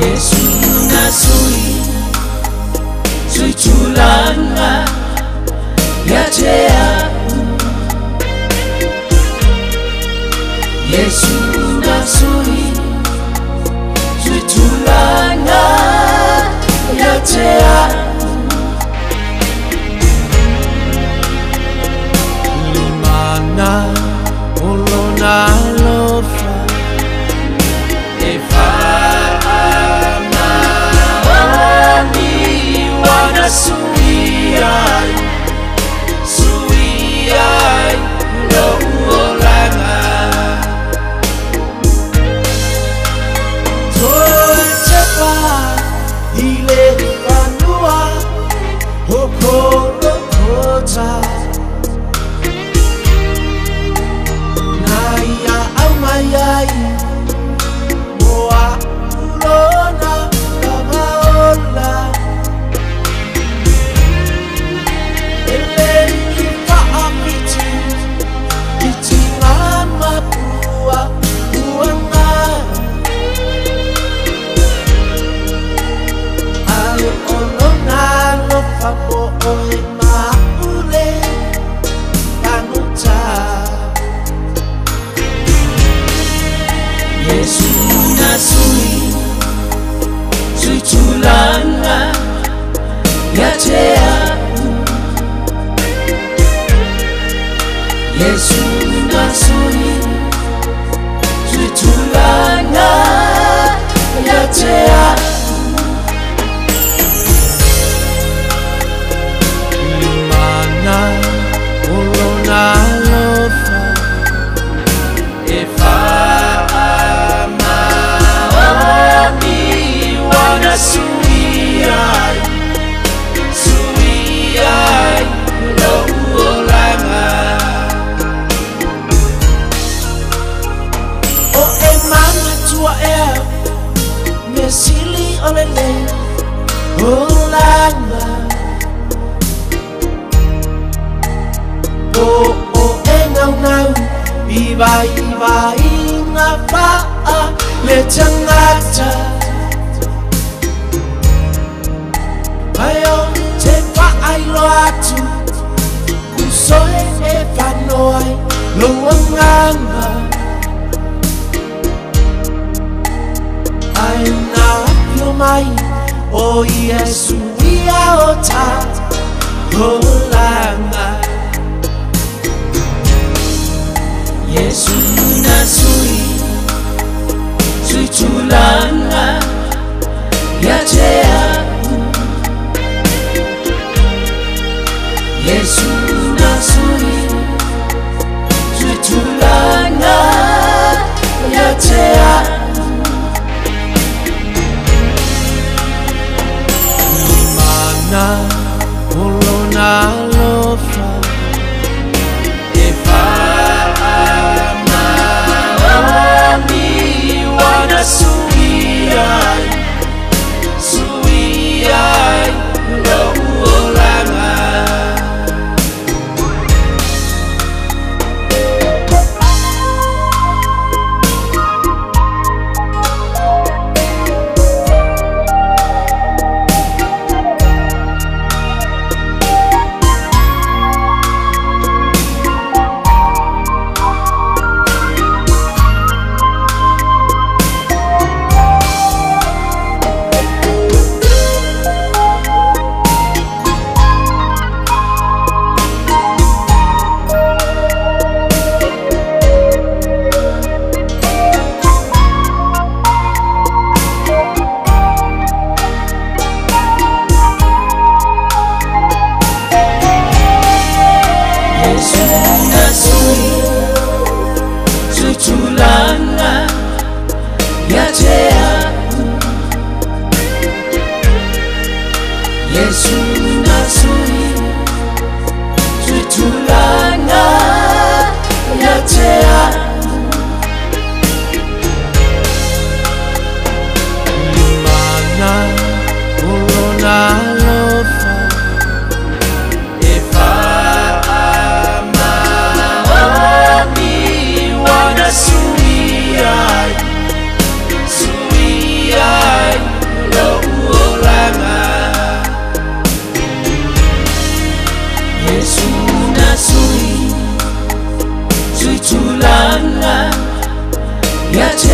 Yesu nasui sui tulanga yatea. Yesu nasui sui tulanga yatea. Limana ulona lofa efa suiai, suiai, no ulanga. Toi tepa, ile vanua, hokoro kota. Naya au mayai, moa ulona kamaola. Yesu nasui sui tulanga yatea. Yesu nasui sui tulanga yatea. Limana ulona lofa efa suiai, suiai, no ulanga. O e mana tua ea, me sili olele ulanga. O e ngau ngau, iwa iwa inga paa le tangata. Ayo te whaai loatu Usoe e whanoai Luanganga Ai nā apio mai O Yesu ia o tā Holanga Yesu nasui Sui tulanga Yatea. Yesu nasui sui tulanga yatea. Limana ulona lofa efa amani wana suiai, suiai no ulanga. Sui tulanga yatea. Yesu nasui sui tulanga tutulanga yate